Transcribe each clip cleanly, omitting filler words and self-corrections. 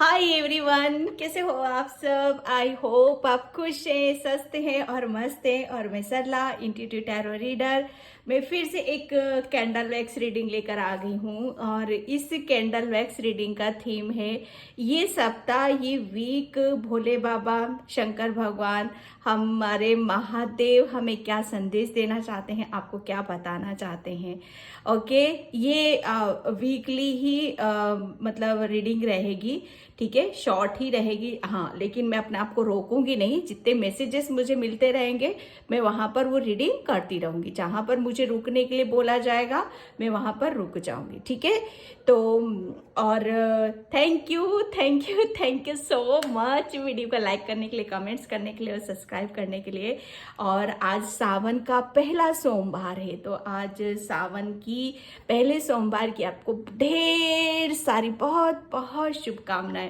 Hi everyone, कैसे हो आप सब। आई होप आप खुश हैं, स्वस्थ हैं और मस्त हैं। और मैं सरला इंट्यूटिव टैरो रीडर मैं फिर से एक कैंडल वैक्स रीडिंग लेकर आ गई हूँ। और इस कैंडल वैक्स रीडिंग का थीम है ये सप्ताह, ये वीक, भोले बाबा, शंकर भगवान, हमारे महादेव हमें क्या संदेश देना चाहते हैं, आपको क्या बताना चाहते हैं। ओके, ये वीकली ही मतलब रीडिंग रहेगी। ठीक है, शॉर्ट ही रहेगी। हाँ, लेकिन मैं अपने आप को रोकूंगी नहीं। जितने मैसेजेस मुझे मिलते रहेंगे मैं वहां पर वो रीडिंग करती रहूंगी। जहां पर मुझे रुकने के लिए बोला जाएगा मैं वहां पर रुक जाऊंगी। ठीक है, तो और thank you thank you thank you so much video को लाइक करने के लिए, कमेंट्स करने के लिए और सब्सक्राइब करने के लिए। और आज सावन का पहला सोमवार है, तो आज सावन की पहले सोमवार की आपको ढेर सारी बहुत बहुत शुभकामनाएं।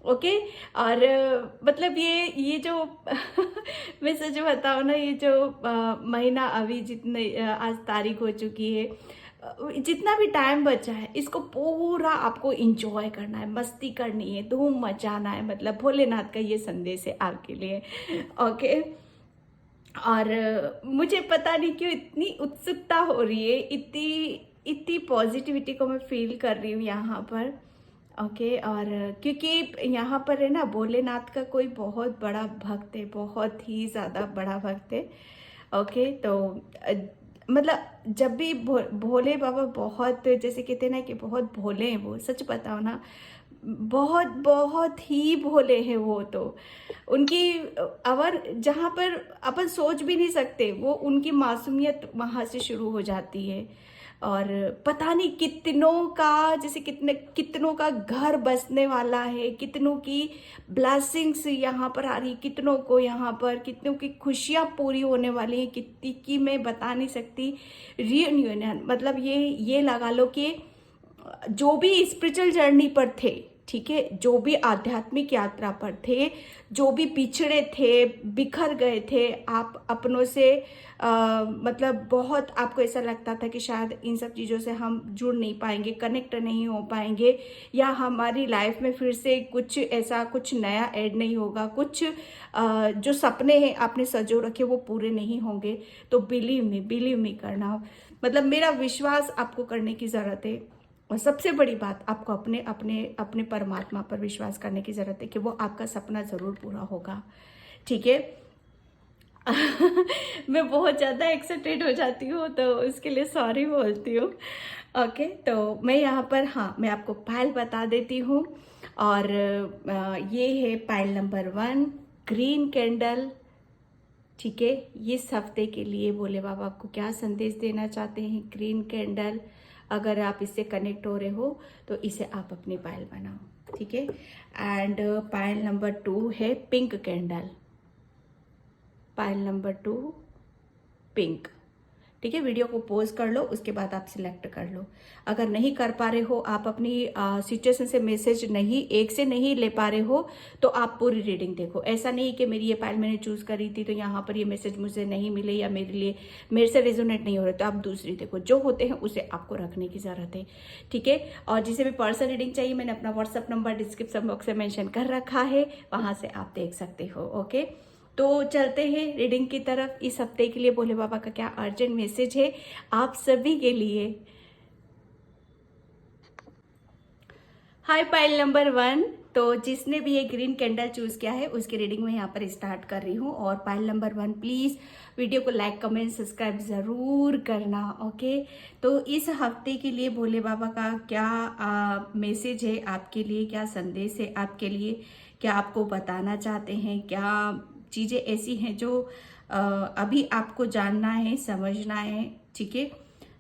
ओके, और मतलब ये जो मैं सच बताऊँ ना, ये जो महीना अभी जितने आज तारीख हो चुकी है, जितना भी टाइम बचा है इसको पूरा आपको इंजॉय करना है, मस्ती करनी है, धूम मचाना है। मतलब भोलेनाथ का ये संदेश है आपके लिए। ओके, और मुझे पता नहीं क्यों इतनी उत्सुकता हो रही है, इतनी इतनी पॉजिटिविटी को मैं फील कर रही हूँ यहाँ पर। ओके, और क्योंकि यहाँ पर है ना, भोलेनाथ का कोई बहुत बड़ा भक्त है, बहुत ही ज़्यादा बड़ा भक्त है। ओके, तो मतलब जब भी भोले बाबा बहुत, जैसे कहते हैं ना कि बहुत भोले हैं वो, सच बताओ ना, बहुत बहुत ही भोले हैं वो। तो उनकी अवर जहाँ पर अपन सोच भी नहीं सकते, वो उनकी मासूमियत वहाँ से शुरू हो जाती है। और पता नहीं कितनों का, जैसे कितने कितनों का घर बसने वाला है, कितनों की ब्लेसिंग्स यहाँ पर आ रही, कितनों को यहाँ पर कितनों की खुशियाँ पूरी होने वाली हैं, कितनी की मैं बता नहीं सकती। रियूनियन मतलब ये लगा लो कि जो भी स्पिरिचुअल जर्नी पर थे, ठीक है, जो भी आध्यात्मिक यात्रा पर थे, जो भी पिछड़े थे, बिखर गए थे आप अपनों से, मतलब बहुत आपको ऐसा लगता था कि शायद इन सब चीज़ों से हम जुड़ नहीं पाएंगे, कनेक्ट नहीं हो पाएंगे, या हमारी लाइफ में फिर से कुछ ऐसा कुछ नया ऐड नहीं होगा, कुछ जो सपने हैं आपने सजो रखे वो पूरे नहीं होंगे। तो बिलीव मी करना, मतलब मेरा विश्वास आपको करने की ज़रूरत है। और सबसे बड़ी बात, आपको अपने अपने अपने परमात्मा पर विश्वास करने की ज़रूरत है कि वो आपका सपना ज़रूर पूरा होगा। ठीक है। मैं बहुत ज़्यादा एक्साइटेड हो जाती हूँ, तो उसके लिए सॉरी बोलती हूँ। ओके, तो मैं यहाँ पर, हाँ, मैं आपको पायल बता देती हूँ। और ये है पायल नंबर 1, ग्रीन कैंडल। ठीक है, इस हफ्ते के लिए भोले बाबा आपको क्या संदेश देना चाहते हैं। ग्रीन कैंडल, अगर आप इससे कनेक्ट हो रहे हो तो इसे आप अपनी पायल बनाओ। ठीक है, एंड पायल नंबर 2 है पिंक कैंडल। पायल नंबर 2 पिंक। ठीक है, वीडियो को पॉज कर लो, उसके बाद आप सिलेक्ट कर लो। अगर नहीं कर पा रहे हो, आप अपनी सिचुएशन से मैसेज नहीं, एक से नहीं ले पा रहे हो, तो आप पूरी रीडिंग देखो। ऐसा नहीं कि मेरी ये फाइल मैंने चूज करी थी तो यहाँ पर ये मैसेज मुझे नहीं मिले, या मेरे से रेजोनेट नहीं हो रहे, तो आप दूसरी देखो। जो होते हैं उसे आपको रखने की जरूरत है। ठीक है, और जिसे भी पर्सनल रीडिंग चाहिए, मैंने अपना व्हाट्सअप नंबर डिस्क्रिप्शन बॉक्स में मेंशन कर रखा है, वहां से आप देख सकते हो। ओके, तो चलते हैं रीडिंग की तरफ। इस हफ्ते के लिए भोले बाबा का क्या अर्जेंट मैसेज है आप सभी के लिए। हाय पाइल नंबर 1, तो जिसने भी ये ग्रीन कैंडल चूज किया है उसकी रीडिंग में यहाँ पर स्टार्ट कर रही हूँ। और पाइल नंबर 1 प्लीज वीडियो को लाइक कमेंट सब्सक्राइब जरूर करना। ओके, तो इस हफ्ते के लिए भोले बाबा का क्या मैसेज है आपके लिए, क्या संदेश है आपके लिए, क्या आपको बताना चाहते हैं, क्या चीजें ऐसी हैं जो अभी आपको जानना है, समझना है। ठीक है,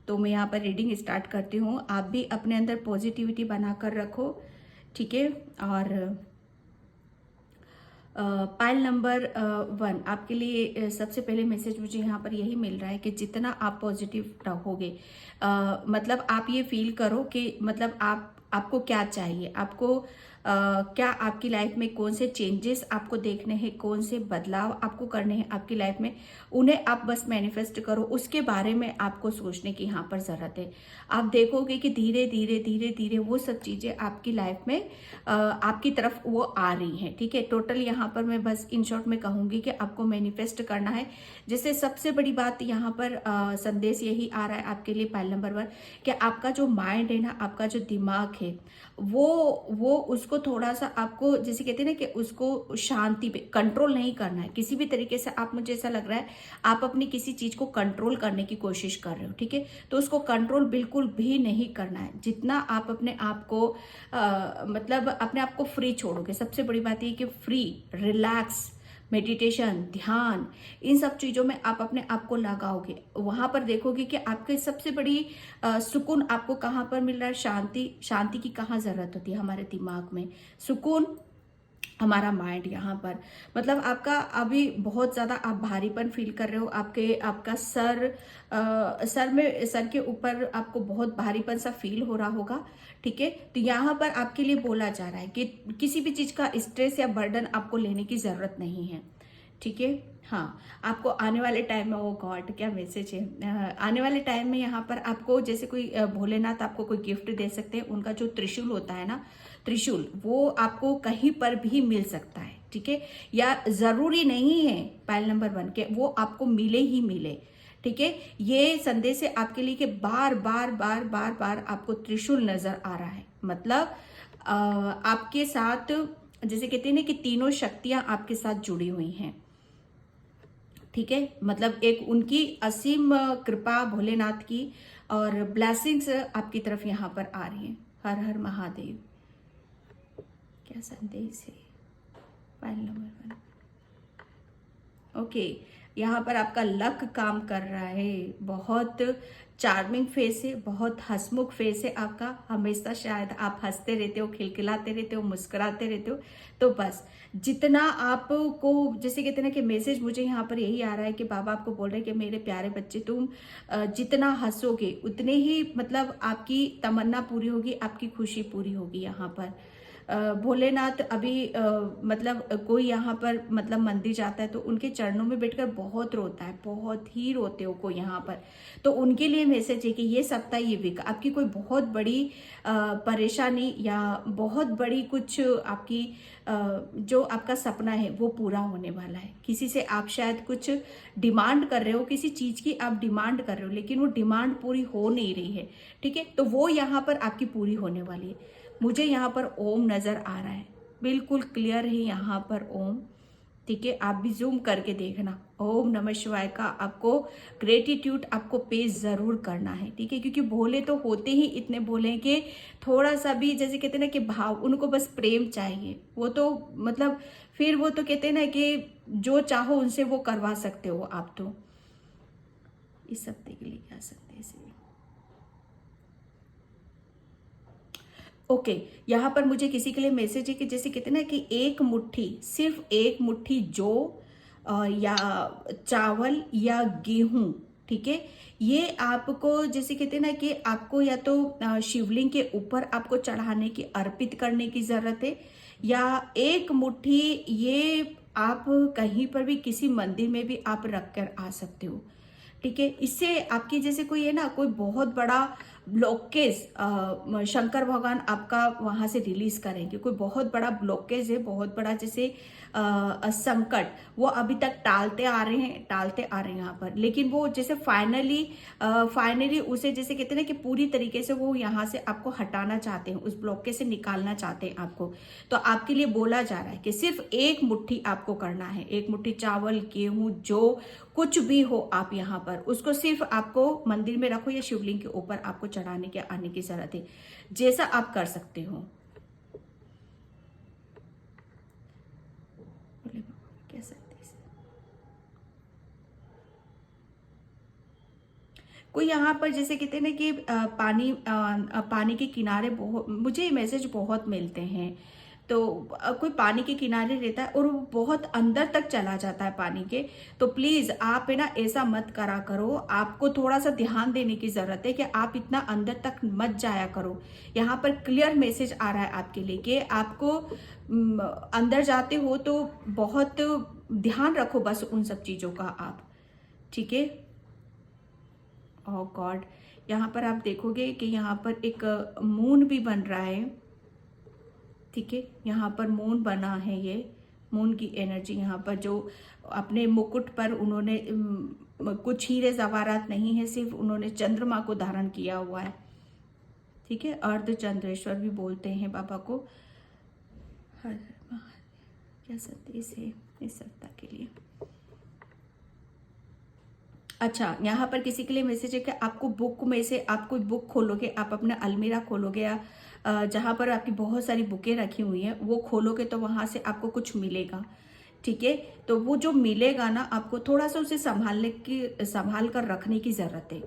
तो मैं यहाँ पर रीडिंग स्टार्ट करती हूँ। आप भी अपने अंदर पॉजिटिविटी बनाकर रखो। ठीक है, और पाइल नंबर 1 आपके लिए सबसे पहले मैसेज मुझे यहाँ पर यही मिल रहा है कि जितना आप पॉजिटिव रहोगे, मतलब आप ये फील करो कि मतलब आपको क्या चाहिए, आपको क्या आपकी लाइफ में कौन से चेंजेस आपको देखने हैं, कौन से बदलाव आपको करने हैं आपकी लाइफ में, उन्हें आप बस मैनिफेस्ट करो। उसके बारे में आपको सोचने की यहाँ पर ज़रूरत है। आप देखोगे कि धीरे धीरे धीरे धीरे वो सब चीज़ें आपकी लाइफ में आपकी तरफ वो आ रही हैं। ठीक है, टोटल यहाँ पर मैं बस इन शॉर्ट में कहूँगी कि आपको मैनिफेस्ट करना है। जैसे सबसे बड़ी बात यहाँ पर संदेश यही आ रहा है आपके लिए, पाइल नंबर 1, कि आपका जो माइंड है ना, आपका जो दिमाग है, वो उसको थोड़ा सा आपको, जैसे कहते हैं ना कि उसको शांति पे कंट्रोल नहीं करना है किसी भी तरीके से। आप, मुझे ऐसा लग रहा है आप अपनी किसी चीज को कंट्रोल करने की कोशिश कर रहे हो। ठीक है, तो उसको कंट्रोल बिल्कुल भी नहीं करना है। जितना आप अपने आप को मतलब अपने आप को फ्री छोड़ोगे, सबसे बड़ी बात ये कि फ्री, रिलैक्स, मेडिटेशन, ध्यान, इन सब चीज़ों में आप अपने आप को लगाओगे, वहां पर देखोगे कि आपके सबसे बड़ी सुकून आपको कहाँ पर मिल रहा है। शांति, शांति की कहाँ ज़रूरत होती है हमारे दिमाग में, सुकून हमारा माइंड यहाँ पर। मतलब आपका अभी बहुत ज़्यादा आप भारीपन फील कर रहे हो, आपका सर के ऊपर आपको बहुत भारीपन सा फील हो रहा होगा। ठीक है, तो यहाँ पर आपके लिए बोला जा रहा है कि किसी भी चीज़ का स्ट्रेस या बर्डन आपको लेने की ज़रूरत नहीं है। ठीक है, हाँ, आपको आने वाले टाइम में, ओ गॉड क्या मैसेज है, आने वाले टाइम में यहाँ पर आपको जैसे कोई भोलेनाथ आपको कोई गिफ्ट दे सकते हैं। उनका जो त्रिशूल होता है ना, त्रिशूल, वो आपको कहीं पर भी मिल सकता है। ठीक है, या जरूरी नहीं है पाइल नंबर 1 के वो आपको मिले ही मिले। ठीक है, ये संदेश है आपके लिए कि बार बार बार बार बार आपको त्रिशूल नजर आ रहा है। मतलब आपके साथ, जैसे कहते हैं ना कि तीनों शक्तियां आपके साथ जुड़ी हुई हैं। ठीक है, मतलब एक उनकी असीम कृपा भोलेनाथ की और ब्लेसिंग्स आपकी तरफ यहाँ पर आ रही हैं। हर हर महादेव। क्या संदेश है फाइल नंबर 1? ओके, यहाँ पर आपका लक काम कर रहा है। बहुत चार्मिंग फेस है, बहुत हंसमुख फेस है आपका। हमेशा शायद आप हंसते रहते हो, खिलखिलाते रहते हो, मुस्कुराते रहते हो। तो बस जितना आपको, जैसे कहते हैं ना कि मैसेज मुझे यहाँ पर यही आ रहा है कि बाबा आपको बोल रहे हैं कि मेरे प्यारे बच्चे, तुम जितना हंसोगे उतने ही मतलब आपकी तमन्ना पूरी होगी, आपकी खुशी पूरी होगी। यहाँ पर भोलेनाथ अभी मतलब कोई यहाँ पर मतलब मंदिर जाता है तो उनके चरणों में बैठकर बहुत रोता है, बहुत ही रोते हो कोई यहाँ पर। तो उनके लिए मैसेज है कि ये सप्ताह, ये वीक आपकी कोई बहुत बड़ी परेशानी या बहुत बड़ी कुछ आपकी जो आपका सपना है वो पूरा होने वाला है। किसी से आप शायद कुछ डिमांड कर रहे हो, किसी चीज की आप डिमांड कर रहे हो, लेकिन वो डिमांड पूरी हो नहीं रही है। ठीक है, तो वो यहाँ पर आपकी पूरी होने वाली है। मुझे यहाँ पर ओम नजर आ रहा है, बिल्कुल क्लियर है यहाँ पर ओम। ठीक है, आप भी जूम करके देखना। ओम नमः शिवाय का आपको ग्रेटिट्यूड आपको पे जरूर करना है। ठीक है, क्योंकि भोले तो होते ही इतने भोले हैं कि थोड़ा सा भी, जैसे कहते हैं ना कि भाव, उनको बस प्रेम चाहिए। वो तो मतलब फिर वो तो कहते हैं ना कि जो चाहो उनसे वो करवा सकते हो आप। तो इस हफ्ते के लिए क्या सकते हैं। ओके, यहाँ पर मुझे किसी के लिए मैसेज है कि जैसे कहते हैं ना कि एक मुट्ठी, सिर्फ एक मुट्ठी जौ या चावल या गेहूं, ठीक है, ये आपको जैसे कहते हैं ना कि आपको या तो शिवलिंग के ऊपर आपको चढ़ाने की, अर्पित करने की जरूरत है, या एक मुट्ठी ये आप कहीं पर भी किसी मंदिर में भी आप रख कर आ सकते हो। ठीक है, इससे आपकी जैसे कोई है ना, कोई बहुत बड़ा ब्लॉकेज शंकर भगवान आपका वहां से रिलीज करेंगे। कोई बहुत बड़ा ब्लॉकेज है, बहुत बड़ा जैसे संकट, वो अभी तक टालते आ रहे हैं, टालते आ रहे हैं यहाँ पर, लेकिन वो जैसे फाइनली उसे जैसे कहते हैं ना कि पूरी तरीके से वो यहाँ से आपको हटाना चाहते हैं, उस ब्लॉकेज से निकालना चाहते हैं आपको। तो आपके लिए बोला जा रहा है कि सिर्फ एक मुट्ठी आपको करना है, एक मुट्ठी चावल, गेहूं, जो कुछ भी हो आप यहाँ पर उसको सिर्फ आपको मंदिर में रखो या शिवलिंग के ऊपर आपको चढ़ाने के आने की जरूरत है, जैसा आप कर सकते हो। क्या सकते हैं कोई यहाँ पर जैसे कहते हैं ना कि पानी के किनारे बहुत, मुझे मैसेज बहुत मिलते हैं। तो कोई पानी के किनारे रहता है और वो बहुत अंदर तक चला जाता है पानी के, तो प्लीज आप है ना ऐसा मत करा करो। आपको थोड़ा सा ध्यान देने की जरूरत है कि आप इतना अंदर तक मत जाया करो। यहाँ पर क्लियर मैसेज आ रहा है आपके लिए कि आपको अंदर जाते हो तो बहुत ध्यान रखो बस उन सब चीजों का आप, ठीक है। ओह गॉड, यहाँ पर आप देखोगे कि यहाँ पर एक मून भी बन रहा है, ठीक है। यहाँ पर मून बना है, ये मून की एनर्जी यहाँ पर जो अपने मुकुट पर उन्होंने कुछ हीरे जवाहरात नहीं है, सिर्फ उन्होंने चंद्रमा को धारण किया हुआ है, ठीक है। अर्धचंद्रेश्वर भी बोलते हैं बाबा को। हर क्या संदेश है इस सप्ताह के लिए? अच्छा, यहाँ पर किसी के लिए मैसेज है कि आपको बुक में से आप कोई बुक खोलोगे, आप अपना अलमीरा खोलोगे या जहाँ पर आपकी बहुत सारी बुकें रखी हुई हैं वो खोलोगे तो वहाँ से आपको कुछ मिलेगा, ठीक है। तो वो जो मिलेगा ना, आपको थोड़ा सा उसे संभाल कर रखने की जरूरत है,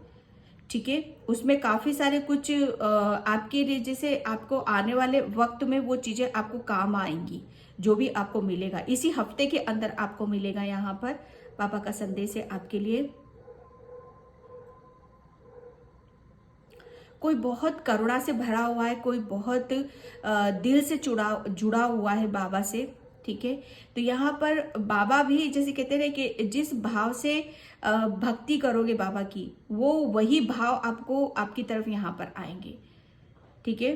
ठीक है। उसमें काफी सारे कुछ आपके लिए, जैसे आपको आने वाले वक्त में वो चीजें आपको काम आएंगी, जो भी आपको मिलेगा इसी हफ्ते के अंदर आपको मिलेगा। यहाँ पर पापा का संदेश है आपके लिए। कोई बहुत करुणा से भरा हुआ है, कोई बहुत दिल से जुड़ा हुआ है बाबा से, ठीक है। तो यहाँ पर बाबा भी जैसे कहते हैं कि जिस भाव से भक्ति करोगे बाबा की, वो वही भाव आपको आपकी तरफ यहाँ पर आएंगे, ठीक है।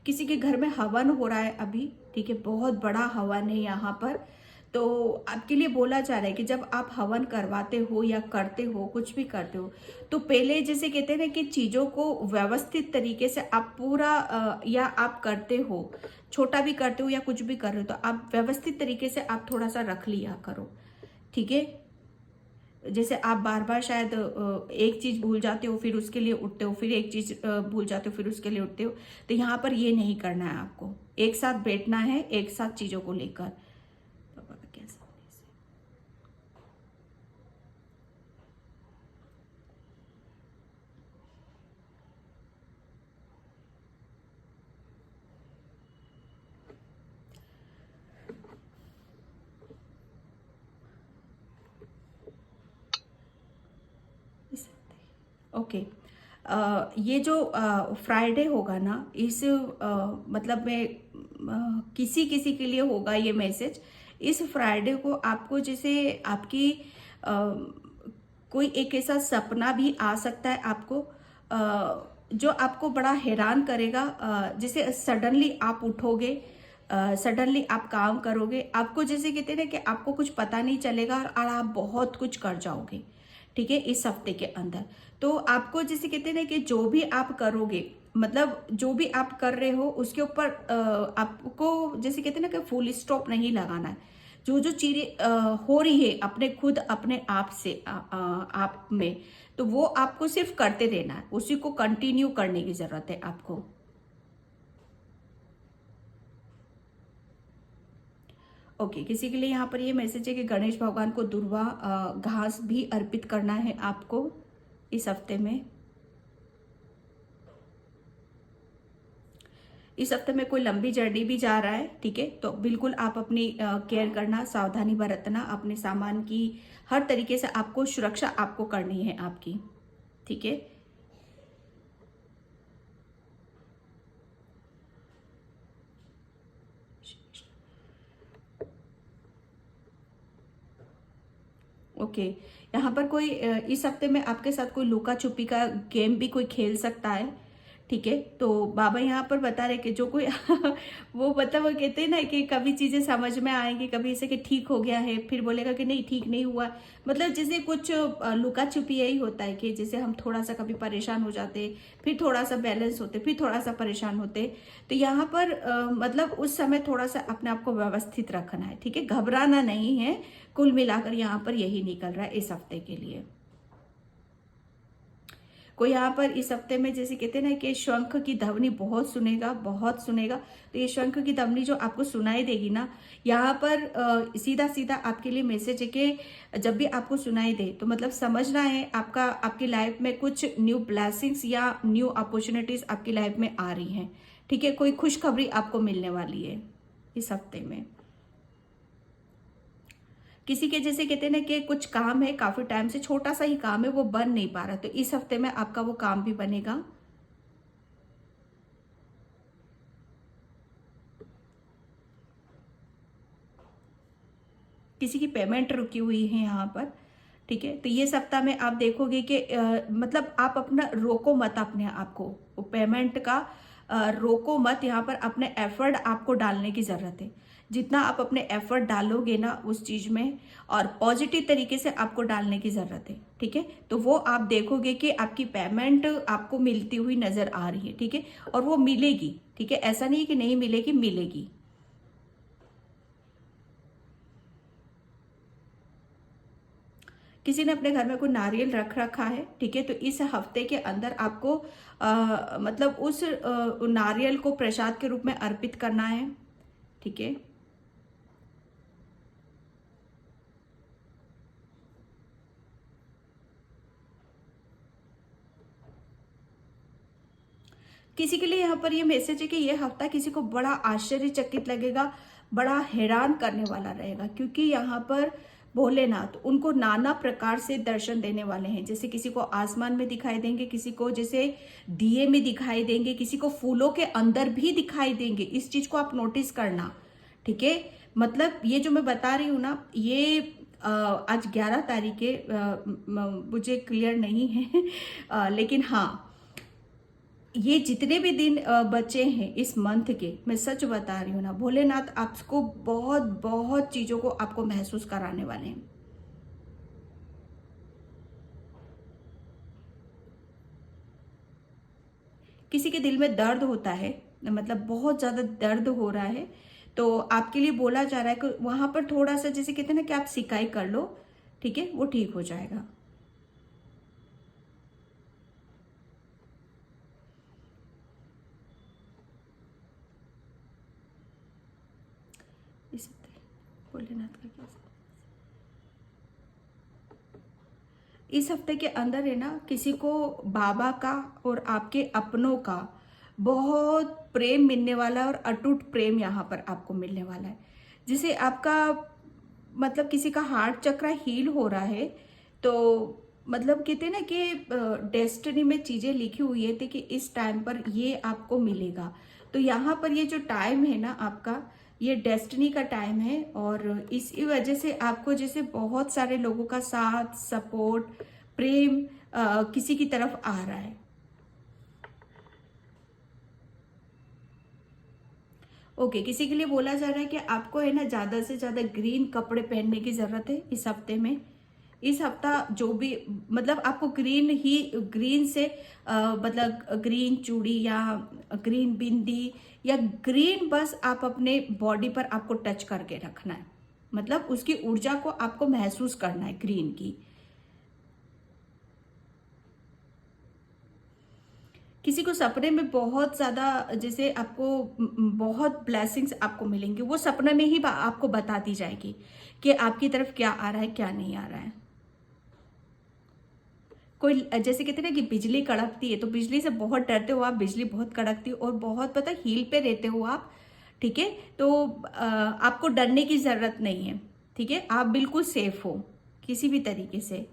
किसी के घर में हवन हो रहा है अभी, ठीक है, बहुत बड़ा हवन है यहाँ पर। तो आपके लिए बोला जा रहा है कि जब आप हवन करवाते हो या करते हो, कुछ भी करते हो, तो पहले जैसे कहते हैं ना कि चीजों को व्यवस्थित तरीके से आप पूरा या आप करते हो, छोटा भी करते हो या कुछ भी कर रहे हो, तो आप व्यवस्थित तरीके से आप थोड़ा सा रख लिया करो, ठीक है। जैसे आप बार बार शायद एक चीज भूल जाते हो, फिर उसके लिए उठते हो, फिर एक चीज भूल जाते हो, फिर उसके लिए उठते हो। तो यहाँ पर ये नहीं करना है, आपको एक साथ बैठना है, एक साथ चीजों को लेकर। पापा का क्या संदेश है? ओके, ये जो फ्राइडे होगा ना, इस मतलब मैं किसी किसी के लिए होगा ये मैसेज। इस फ्राइडे को आपको जैसे आपकी कोई एक ऐसा सपना भी आ सकता है आपको, जो आपको बड़ा हैरान करेगा। जैसे सडनली आप उठोगे, सडनली आप काम करोगे, आपको जैसे कहते हैं ना कि आपको कुछ पता नहीं चलेगा और आप बहुत कुछ कर जाओगे, ठीक है, इस हफ्ते के अंदर। तो आपको जैसे कहते हैं ना कि जो भी आप करोगे, मतलब जो भी आप कर रहे हो उसके ऊपर आपको जैसे कहते हैं ना कि फुल स्टॉप नहीं लगाना है। जो जो चीजें हो रही है अपने खुद अपने आप से आप में, तो वो आपको सिर्फ करते रहना है, उसी को कंटिन्यू करने की जरूरत है आपको। ओके, किसी के लिए यहाँ पर ये मैसेज है कि गणेश भगवान को दुर्वा घास भी अर्पित करना है आपको इस हफ्ते में। इस हफ्ते में कोई लंबी जर्नी भी जा रहा है, ठीक है, तो बिल्कुल आप अपनी केयर करना, सावधानी बरतना, अपने सामान की हर तरीके से आपको सुरक्षा आपको करनी है आपकी, ठीक है। ओके, यहाँ पर कोई इस हफ्ते में आपके साथ कोई लुका छुपी का गेम भी कोई खेल सकता है, ठीक है। तो बाबा यहाँ पर बता रहे कि जो कोई वो मतलब वो कहते हैं ना कि कभी चीजें समझ में आएंगी, कभी ऐसे कि ठीक हो गया है, फिर बोलेगा कि नहीं ठीक नहीं हुआ। मतलब जैसे कुछ लुका छुपी यही होता है कि जैसे हम थोड़ा सा कभी परेशान हो जाते, फिर थोड़ा सा बैलेंस होते, फिर थोड़ा सा परेशान होते। तो यहाँ पर मतलब उस समय थोड़ा सा अपने आप को व्यवस्थित रखना है, ठीक है, घबराना नहीं है। कुल मिलाकर यहाँ पर यही निकल रहा है इस हफ्ते के लिए। कोई यहाँ पर इस हफ्ते में जैसे कहते हैं ना कि शंख की ध्वनि बहुत सुनेगा, बहुत सुनेगा। तो ये शंख की ध्वनि जो आपको सुनाई देगी ना, यहाँ पर सीधा सीधा आपके लिए मैसेज है कि जब भी आपको सुनाई दे तो मतलब समझना है आपका, आपकी लाइफ में कुछ न्यू ब्लेसिंग्स या न्यू अपॉर्चुनिटीज आपकी लाइफ में आ रही हैं। ठीक है, कोई खुशखबरी आपको मिलने वाली है इस हफ्ते में। किसी के जैसे कहते हैं ना कि कुछ काम है, काफी टाइम से छोटा सा ही काम है, वो बन नहीं पा रहा, तो इस हफ्ते में आपका वो काम भी बनेगा। किसी की पेमेंट रुकी हुई है यहाँ पर। ठीक है, तो ये सप्ताह में आप देखोगे कि मतलब आप अपना रोको मत, अपने आप को पेमेंट का रोको मत। यहाँ पर अपने एफर्ट आपको डालने की जरूरत है। जितना आप अपने एफर्ट डालोगे ना उस चीज में, और पॉजिटिव तरीके से आपको डालने की जरूरत है। ठीक है, तो वो आप देखोगे कि आपकी पेमेंट आपको मिलती हुई नजर आ रही है। ठीक है, और वो मिलेगी। ठीक है, ऐसा नहीं है कि नहीं मिलेगी, मिलेगी। किसी ने अपने घर में कोई नारियल रख रखा है। ठीक है, तो इस हफ्ते के अंदर आपको मतलब उस नारियल को प्रसाद के रूप में अर्पित करना है। ठीक है, किसी के लिए यहाँ पर ये मैसेज है कि ये हफ्ता किसी को बड़ा आश्चर्यचकित लगेगा, बड़ा हैरान करने वाला रहेगा, क्योंकि यहाँ पर भोलेनाथ उनको नाना प्रकार से दर्शन देने वाले हैं। जैसे किसी को आसमान में दिखाई देंगे, किसी को जैसे दिए में दिखाई देंगे, किसी को फूलों के अंदर भी दिखाई देंगे। इस चीज को आप नोटिस करना। ठीक है, मतलब ये जो मैं बता रही हूँ ना, ये आज 11 तारीख है, मुझे क्लियर नहीं है लेकिन हाँ, ये जितने भी दिन बचे हैं इस मंथ के, मैं सच बता रही हूँ ना, भोलेनाथ आपको बहुत बहुत चीजों को आपको महसूस कराने वाले हैं। किसी के दिल में दर्द होता है, मतलब बहुत ज्यादा दर्द हो रहा है, तो आपके लिए बोला जा रहा है कि वहां पर थोड़ा सा जैसे कहते हैं ना कि आप सिकाई कर लो। ठीक है, वो ठीक हो जाएगा। इस भोलेनाथ का क्या, इस हफ्ते के अंदर है ना, किसी को बाबा का और आपके अपनों का बहुत प्रेम मिलने वाला है, और अटूट प्रेम यहाँ पर आपको मिलने वाला है। जिसे आपका मतलब किसी का हार्ट चक्र हील हो रहा है, तो मतलब कहते हैं ना कि डेस्टिनी में चीजें लिखी हुई है, थी कि इस टाइम पर ये आपको मिलेगा। तो यहाँ पर ये जो टाइम है ना आपका, ये डेस्टिनी का टाइम है, और इसी वजह से आपको जैसे बहुत सारे लोगों का साथ, सपोर्ट, प्रेम किसी की तरफ आ रहा है। ओके, किसी के लिए बोला जा रहा है कि आपको है ना ज्यादा से ज्यादा ग्रीन कपड़े पहनने की जरूरत है इस हफ्ते में। इस हफ्ता जो भी मतलब आपको ग्रीन ही, ग्रीन से मतलब ग्रीन चूड़ी या ग्रीन बिंदी या ग्रीन बस आप अपने बॉडी पर आपको टच करके रखना है। मतलब उसकी ऊर्जा को आपको महसूस करना है ग्रीन की। किसी को सपने में बहुत ज्यादा जैसे आपको बहुत ब्लेसिंग्स आपको मिलेंगे, वो सपने में ही आपको बता दी जाएगी कि आपकी तरफ क्या आ रहा है, क्या नहीं आ रहा है। कोई जैसे कहते हैं ना कि बिजली कड़कती है, तो बिजली से बहुत डरते हो आप, बिजली बहुत कड़कती है और बहुत पता हील पे रहते हो आप। ठीक है, तो आपको डरने की जरूरत नहीं है। ठीक है, आप बिल्कुल सेफ हो किसी भी तरीके से।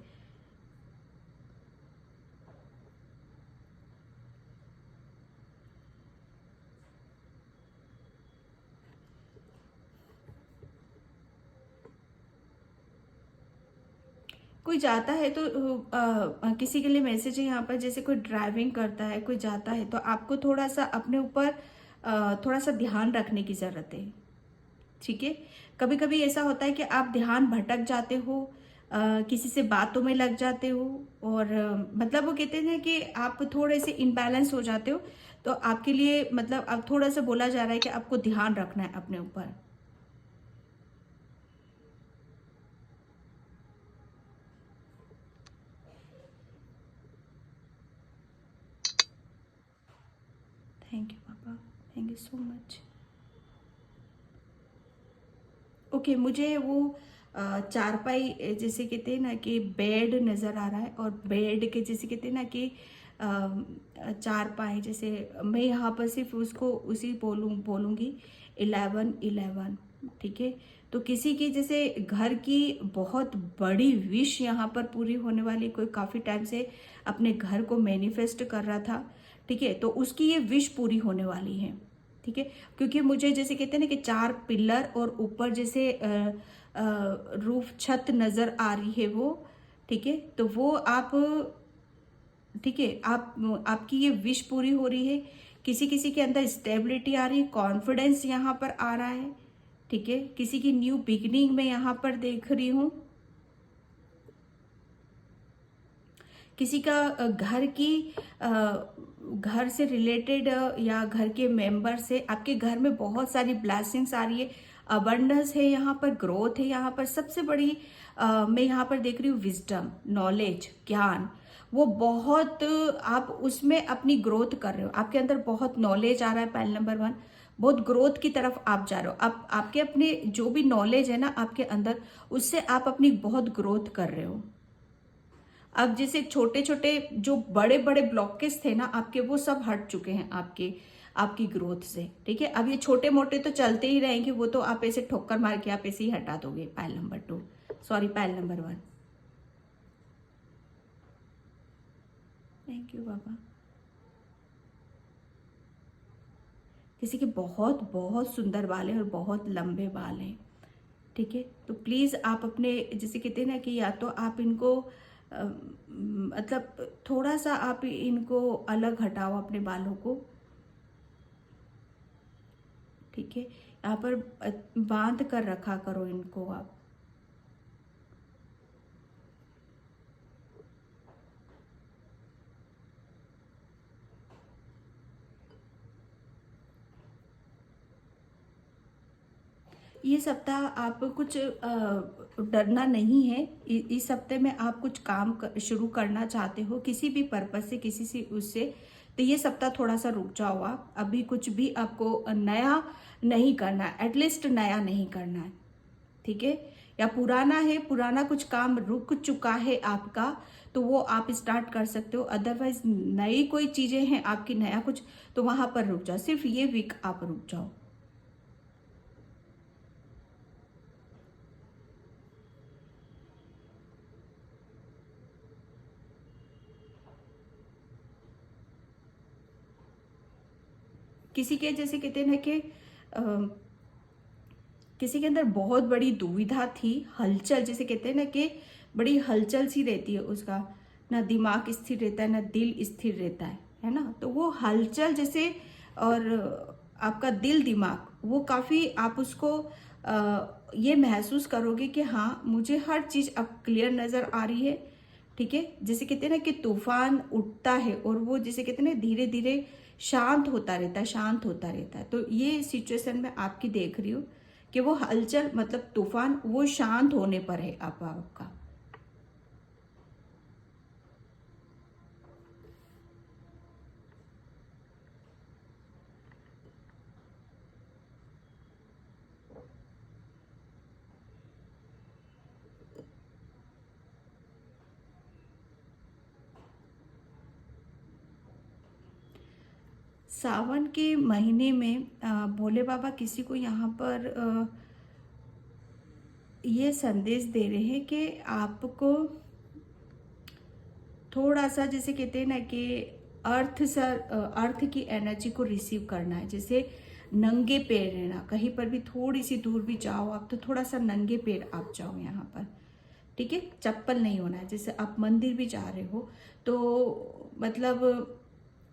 कोई जाता है तो किसी के लिए मैसेज है यहाँ पर, जैसे कोई ड्राइविंग करता है, कोई जाता है, तो आपको थोड़ा सा अपने ऊपर थोड़ा सा ध्यान रखने की जरूरत है। ठीक है, कभी कभी ऐसा होता है कि आप ध्यान भटक जाते हो, किसी से बातों में लग जाते हो, और मतलब वो कहते हैं कि आप थोड़े से इनबैलेंस हो जाते हो। तो आपके लिए मतलब अब थोड़ा सा बोला जा रहा है कि आपको ध्यान रखना है अपने ऊपर। थैंक यू पापा, thank you so much. Okay, मुझे वो चारपाई जैसे कहते हैं ना कि बेड नज़र आ रहा है, और बेड के जैसे कहते हैं ना कि चारपाई, जैसे मैं यहाँ पर सिर्फ उसको उसी बोलूँगी 11 11, ठीक है। तो किसी की जैसे घर की बहुत बड़ी विश यहाँ पर पूरी होने वाली, कोई काफ़ी टाइम से अपने घर को मैनिफेस्ट कर रहा था, ठीक है, तो उसकी ये विश पूरी होने वाली है, ठीक है। क्योंकि मुझे जैसे कहते हैं ना कि 4 पिलर और ऊपर जैसे रूफ छत नज़र आ रही है वो, ठीक है। तो वो आप, ठीक है, आप आपकी ये विश पूरी हो रही है। किसी किसी के अंदर स्टेबिलिटी आ रही है, कॉन्फिडेंस यहाँ पर आ रहा है, ठीक है। किसी की न्यू बिगिनिंग में यहाँ पर देख रही हूँ। किसी का घर की घर से रिलेटेड या घर के मेंबर से आपके घर में बहुत सारी ब्लेसिंग्स आ रही है, अबंडेंस है यहाँ पर, ग्रोथ है यहाँ पर। सबसे बड़ी मैं यहाँ पर देख रही हूँ विजडम, नॉलेज, ज्ञान, वो बहुत आप उसमें अपनी ग्रोथ कर रहे हो। आपके अंदर बहुत नॉलेज आ रहा है, पहले नंबर 1, बहुत ग्रोथ की तरफ आप जा रहे हो। आप आपके अपने जो भी नॉलेज है ना आपके अंदर, उससे आप अपनी बहुत ग्रोथ कर रहे हो। अब जैसे छोटे छोटे जो बड़े बड़े ब्लॉकेज थे ना आपके, वो सब हट चुके हैं आपके आपकी ग्रोथ से, ठीक है। अब ये छोटे मोटे तो चलते ही रहेंगे, वो तो आप ऐसे ठोकर मार के आप ऐसे ही हटा दोगे। Payal number 2, sorry, Payal number 1। Thank you बाबा। किसी के बहुत बहुत सुंदर बाल हैं और बहुत लंबे बाल हैं, ठीक है। तो प्लीज़ आप अपने जैसे कहते हैं ना कि या तो आप इनको मतलब थोड़ा सा आप इनको अलग हटाओ अपने बालों को, ठीक है। यहाँ पर बांध कर रखा करो इनको आप। ये सप्ताह आप कुछ डरना नहीं है। इस हफ्ते में आप कुछ काम शुरू करना चाहते हो किसी भी पर्पज से, किसी से उससे, तो ये सप्ताह थोड़ा सा रुक जाओ आप। अभी कुछ भी आपको नया नहीं करना है, एटलीस्ट नया नहीं करना है, ठीक है। या पुराना है, पुराना कुछ काम रुक चुका है आपका, तो वो आप स्टार्ट कर सकते हो। अदरवाइज नई कोई चीज़ें हैं आपकी, नया कुछ, तो वहाँ पर रुक जाओ। सिर्फ ये वीक आप रुक जाओ। किसी के जैसे कहते हैं ना कि किसी के अंदर बहुत बड़ी दुविधा थी, हलचल, जैसे कहते हैं ना कि बड़ी हलचल सी रहती है उसका, ना दिमाग स्थिर रहता है ना दिल स्थिर रहता है ना। तो वो हलचल जैसे, और आपका दिल दिमाग वो काफ़ी, आप उसको ये महसूस करोगे कि हाँ मुझे हर चीज़ अब क्लियर नज़र आ रही है, ठीक है। जैसे कहते हैं ना कि तूफान उठता है और वो जैसे कहते हैं ना धीरे धीरे शांत होता रहता है, शांत होता रहता है। तो ये सिचुएशन में आपकी देख रही हूँ कि वो हलचल मतलब तूफान वो शांत होने पर है आपका। सावन के महीने में भोले बाबा किसी को यहाँ पर ये संदेश दे रहे हैं कि आपको थोड़ा सा जैसे कहते हैं ना कि अर्थ की एनर्जी को रिसीव करना है। जैसे नंगे पैर रहना, कहीं पर भी थोड़ी सी दूर भी जाओ आप तो थोड़ा सा नंगे पैर आप जाओ यहाँ पर, ठीक है। चप्पल नहीं होना है। जैसे आप मंदिर भी जा रहे हो तो मतलब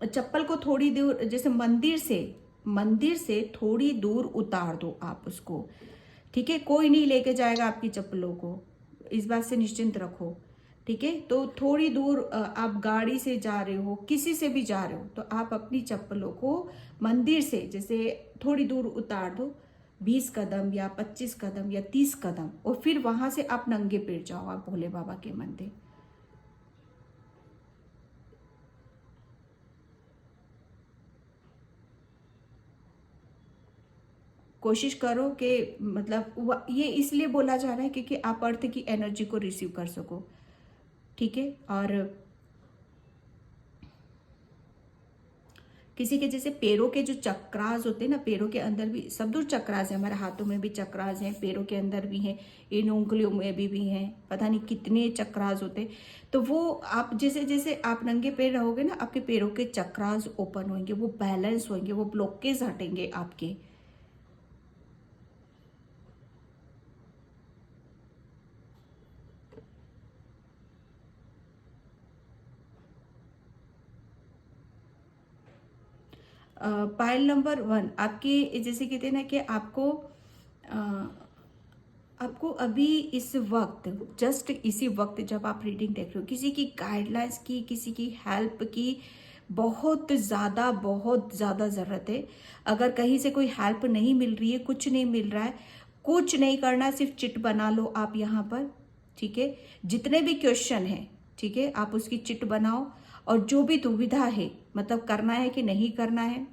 चप्पल को थोड़ी दूर, जैसे मंदिर से थोड़ी दूर उतार दो आप उसको, ठीक है। कोई नहीं लेके जाएगा आपकी चप्पलों को, इस बात से निश्चिंत रखो, ठीक है। तो थोड़ी दूर आप गाड़ी से जा रहे हो, किसी से भी जा रहे हो, तो आप अपनी चप्पलों को मंदिर से जैसे थोड़ी दूर उतार दो, 20 कदम या 25 कदम या 30 कदम, और फिर वहां से आप नंगे पैर जाओ आप भोले बाबा के मंदिर। कोशिश करो कि मतलब ये इसलिए बोला जा रहा है क्योंकि आप अर्थ की एनर्जी को रिसीव कर सको, ठीक है। और किसी के जैसे पैरों के जो चक्रास होते हैं ना, पैरों के अंदर भी सब दूर चक्रास है, हमारे हाथों में भी चक्रास हैं, पैरों के अंदर भी हैं, इन उंगलियों में भी हैं, पता नहीं कितने चक्रास होते। तो वो आप जैसे जैसे आप नंगे पैर रहोगे ना, आपके पैरों के चक्रास ओपन होंगे, वो बैलेंस होंगे, वो ब्लॉकेज हटेंगे आपके। पायल नंबर 1 आपकी जैसे कहते हैं ना कि आपको आपको अभी इस वक्त, जस्ट इसी वक्त जब आप रीडिंग देख रहे हो, किसी की गाइडलाइंस की, किसी की हेल्प की बहुत ज़्यादा ज़रूरत है। अगर कहीं से कोई हेल्प नहीं मिल रही है, कुछ नहीं मिल रहा है, कुछ नहीं करना, सिर्फ चिट बना लो आप यहाँ पर, ठीक है। जितने भी क्वेश्चन हैं, ठीक है, आप उसकी चिट बनाओ, और जो भी दुविधा है, मतलब करना है कि नहीं करना है,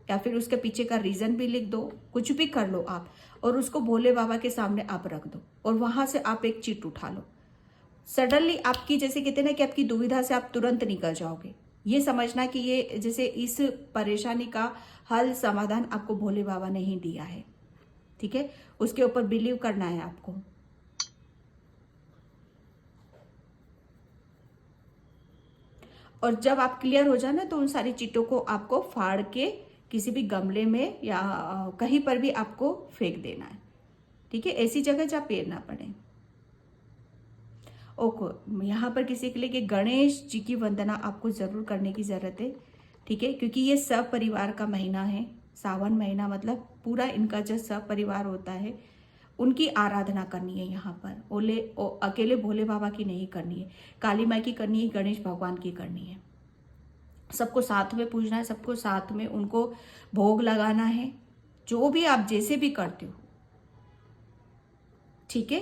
या फिर उसके पीछे का रीजन भी लिख दो, कुछ भी कर लो आप, और उसको भोले बाबा के सामने आप रख दो, और वहां से आप एक चिट उठा लो। सडनली आपकी जैसे कहते हैं ना कि आपकी दुविधा से आप तुरंत निकल जाओगे। ये समझना कि ये जैसे इस परेशानी का हल समाधान आपको भोले बाबा ने ही दिया है, ठीक है। उसके ऊपर बिलीव करना है आपको। और जब आप क्लियर हो जाए ना, तो उन सारी चीटों को आपको फाड़ के किसी भी गमले में या कहीं पर भी आपको फेंक देना है, ठीक है, ऐसी जगह जहाँ पैर ना पड़े। ओके, यहाँ पर किसी के लिए कि गणेश जी की वंदना आपको जरूर करने की जरूरत है, ठीक है, क्योंकि ये सब परिवार का महीना है। सावन महीना मतलब पूरा इनका जो सब परिवार होता है, उनकी आराधना करनी है यहाँ पर। अकेले भोले बाबा की नहीं करनी है, काली माई की करनी है, गणेश भगवान की करनी है। सबको साथ में पूजना है, सबको साथ में उनको भोग लगाना है, जो भी आप जैसे भी करते हो, ठीक है।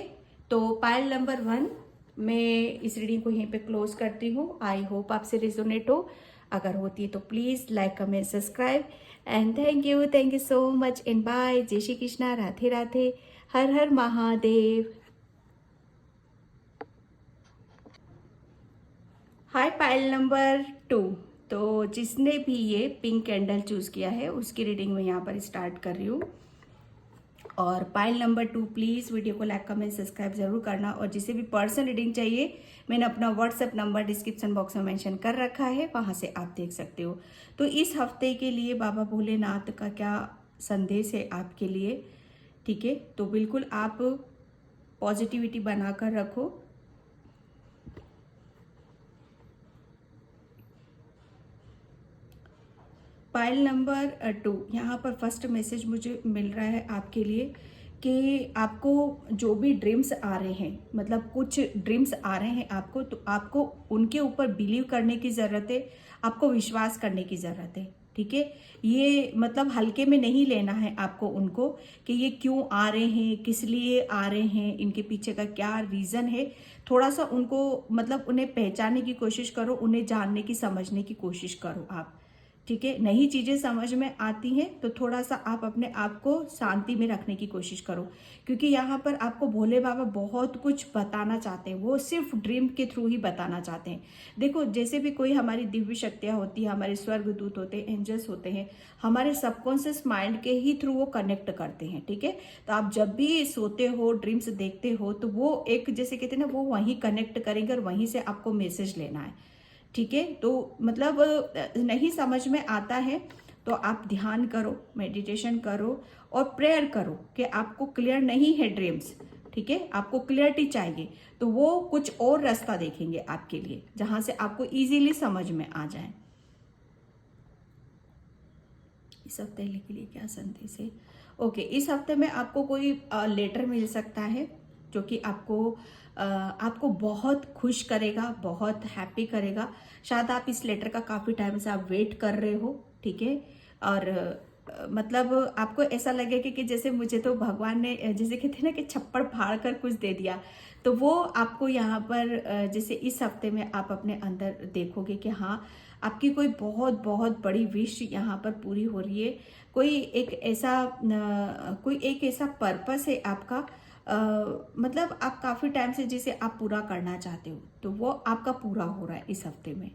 तो पायल नंबर 1 मैं इस रीडिंग को यहीं पे क्लोज करती हूँ। आई होप आपसे रिजोनेट हो। अगर होती है तो please like, comment, subscribe, and thank you so much and bye. जय श्री कृष्णा, राधे राधे, हर हर महादेव। हाय पायल नंबर 2, तो जिसने भी ये पिंक कैंडल चूज किया है उसकी रीडिंग में यहाँ पर स्टार्ट कर रही हूँ। और पाइल नंबर 2 प्लीज़ वीडियो को लाइक, कमेंट, सब्सक्राइब जरूर करना। और जिसे भी पर्सनल रीडिंग चाहिए, मैंने अपना व्हाट्सएप नंबर डिस्क्रिप्शन बॉक्स में मेंशन कर रखा है, वहां से आप देख सकते हो। तो इस हफ्ते के लिए बाबा भोलेनाथ का क्या संदेश है आपके लिए, ठीक है। तो बिल्कुल आप पॉजिटिविटी बनाकर रखो। पाइल नंबर 2, यहाँ पर फर्स्ट मैसेज मुझे मिल रहा है आपके लिए कि आपको जो भी ड्रीम्स आ रहे हैं, मतलब कुछ ड्रीम्स आ रहे हैं आपको, तो आपको उनके ऊपर बिलीव करने की ज़रूरत है, आपको विश्वास करने की ज़रूरत है, ठीक है। ये मतलब हल्के में नहीं लेना है आपको उनको, कि ये क्यों आ रहे हैं, किस लिए आ रहे हैं, इनके पीछे का क्या रीज़न है। थोड़ा सा उनको मतलब उन्हें पहचानने की कोशिश करो, उन्हें जानने की, समझने की कोशिश करो आप, ठीक है। नई चीजें समझ में आती हैं तो थोड़ा सा आप अपने आप को शांति में रखने की कोशिश करो, क्योंकि यहाँ पर आपको भोले बाबा बहुत कुछ बताना चाहते हैं। वो सिर्फ ड्रीम के थ्रू ही बताना चाहते हैं। देखो, जैसे भी कोई हमारी दिव्य शक्तियाँ होती है, हमारे स्वर्गदूत होते हैं, एंजल्स होते हैं, हमारे सबकॉन्शियस माइंड के ही थ्रू वो कनेक्ट करते हैं, ठीक है। तो आप जब भी सोते हो, ड्रीम्स देखते हो, तो वो एक जैसे कहते हैं ना, वो वहीं कनेक्ट करेंगे और वहीं से आपको मैसेज लेना है, ठीक है। तो मतलब नहीं समझ में आता है तो आप ध्यान करो, मेडिटेशन करो और प्रेयर करो कि आपको क्लियर नहीं है ड्रीम्स, ठीक है, आपको क्लियरिटी चाहिए, तो वो कुछ और रास्ता देखेंगे आपके लिए, जहां से आपको इजीली समझ में आ जाए। इस हफ्ते के लिए क्या संदेश है? ओके, इस हफ्ते में आपको कोई लेटर मिल सकता है जो कि आपको बहुत खुश करेगा, बहुत हैप्पी करेगा। शायद आप इस लेटर का काफ़ी टाइम से आप वेट कर रहे हो, ठीक है। और मतलब आपको ऐसा लगेगा कि जैसे मुझे तो भगवान ने जैसे कहते हैं ना कि छप्पड़ फाड़ कर कुछ दे दिया, तो वो आपको यहाँ पर जैसे इस हफ्ते में आप अपने अंदर देखोगे कि हाँ, आपकी कोई बहुत बहुत बड़ी विश यहाँ पर पूरी हो रही है। कोई एक ऐसा पर्पस है आपका, मतलब आप काफी टाइम से जिसे आप पूरा करना चाहते हो, तो वो आपका पूरा हो रहा है इस हफ्ते में।